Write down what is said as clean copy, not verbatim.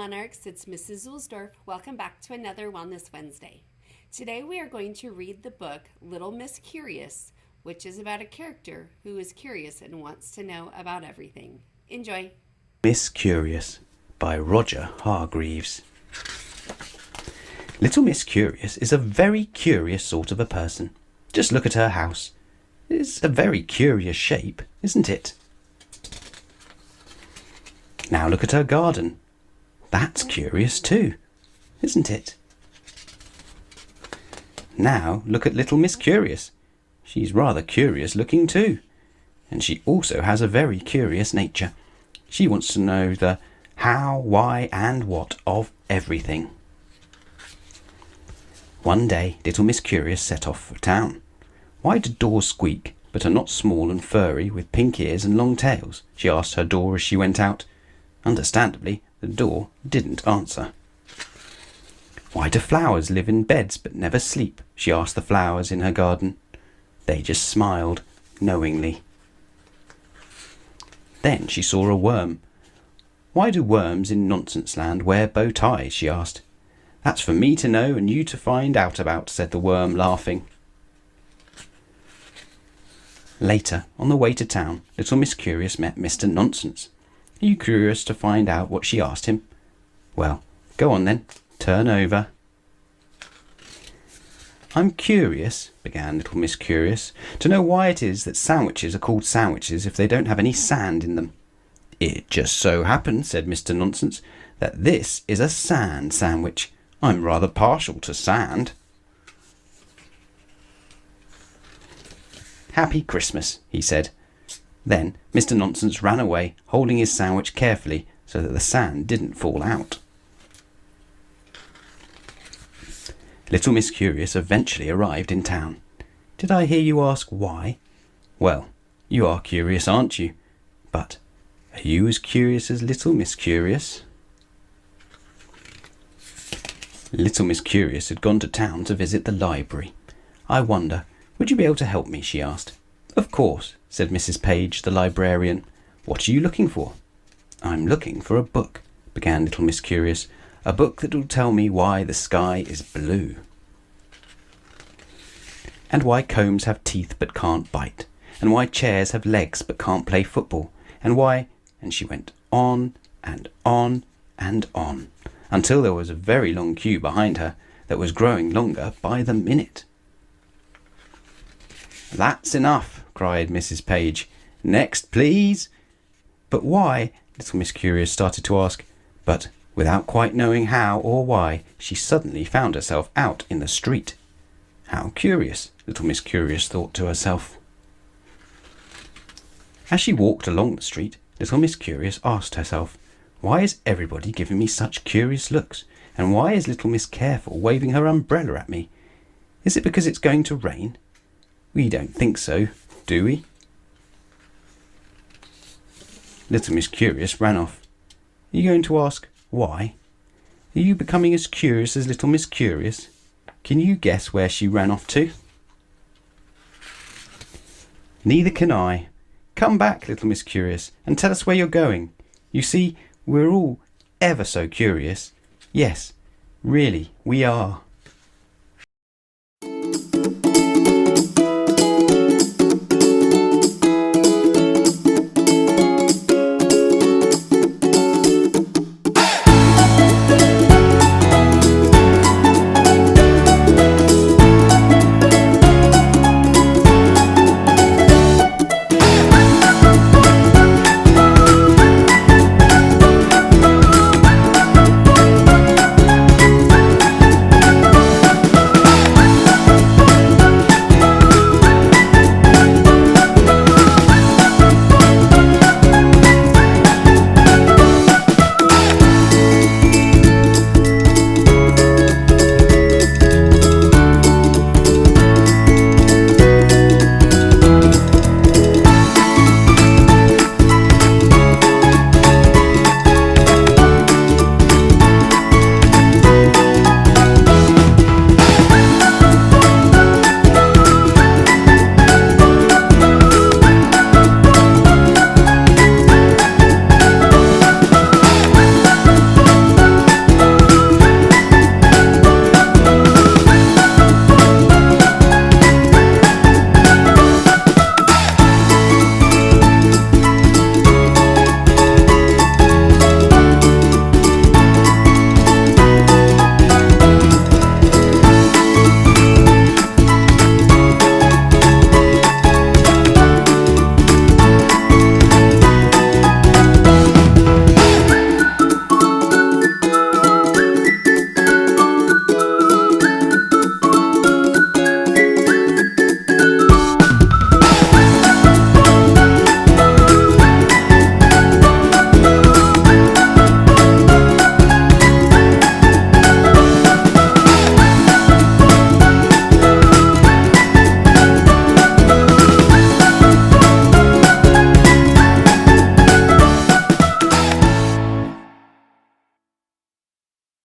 Monarchs, it's Mrs. Zulsdorf. Welcome back to another Wellness Wednesday. Today we are going to read the book Little Miss Curious, which is about a character who is curious and wants to know about everything. Enjoy. Miss Curious by Roger Hargreaves. Little Miss Curious is a very curious sort of a person. Just look at her house. It's a very curious shape, isn't it? Now look at her garden. That's curious too, isn't it? Now look at little Miss Curious. She's rather curious looking too. And she also has a very curious nature. She wants to know the how, why and what of everything. One day little Miss Curious set off for town. Why do doors squeak but are not small and furry with pink ears and long tails? She asked her door as she went out. Understandably, the door didn't answer. Why do flowers live in beds but never sleep? She asked the flowers in her garden. They just smiled knowingly. Then she saw a worm. Why do worms in Nonsense Land wear bow ties? She asked. That's for me to know and you to find out about, said the worm, laughing. Later, on the way to town, little Miss Curious met Mr. Nonsense. Are you curious to find out what she asked him? Well, go on then. Turn over. I'm curious, began little Miss Curious, to know why it is that sandwiches are called sandwiches if they don't have any sand in them. It just so happens, said Mr. Nonsense, that this is a sand sandwich. I'm rather partial to sand. Happy Christmas, he said. Then Mr. Nonsense ran away, holding his sandwich carefully so that the sand didn't fall out. Little Miss Curious eventually arrived in town. Did I hear you ask why? Well, you are curious, aren't you? But are you as curious as Little Miss Curious? Little Miss Curious had gone to town to visit the library. I wonder, would you be able to help me? She asked. Of course, said Mrs. Page, the librarian. What are you looking for? I'm looking for a book, began little Miss Curious. A book that will tell me why the sky is blue. And why combs have teeth but can't bite. And why chairs have legs but can't play football. And why... And she went on and on and on, until there was a very long queue behind her that was growing longer by the minute. That's enough, cried Mrs. Page. Next, please. But why? Little Miss Curious started to ask, but without quite knowing how or why, she suddenly found herself out in the street. How curious, little Miss Curious thought to herself. As she walked along the street, little Miss Curious asked herself, why is everybody giving me such curious looks? And why is little Miss Careful waving her umbrella at me? Is it because it's going to rain? We don't think so, do we? Little Miss Curious ran off. Are you going to ask why? Are you becoming as curious as little Miss Curious? Can you guess where she ran off to? Neither can I. Come back, little Miss Curious, and tell us where you're going. You see, we're all ever so curious. Yes, really, we are.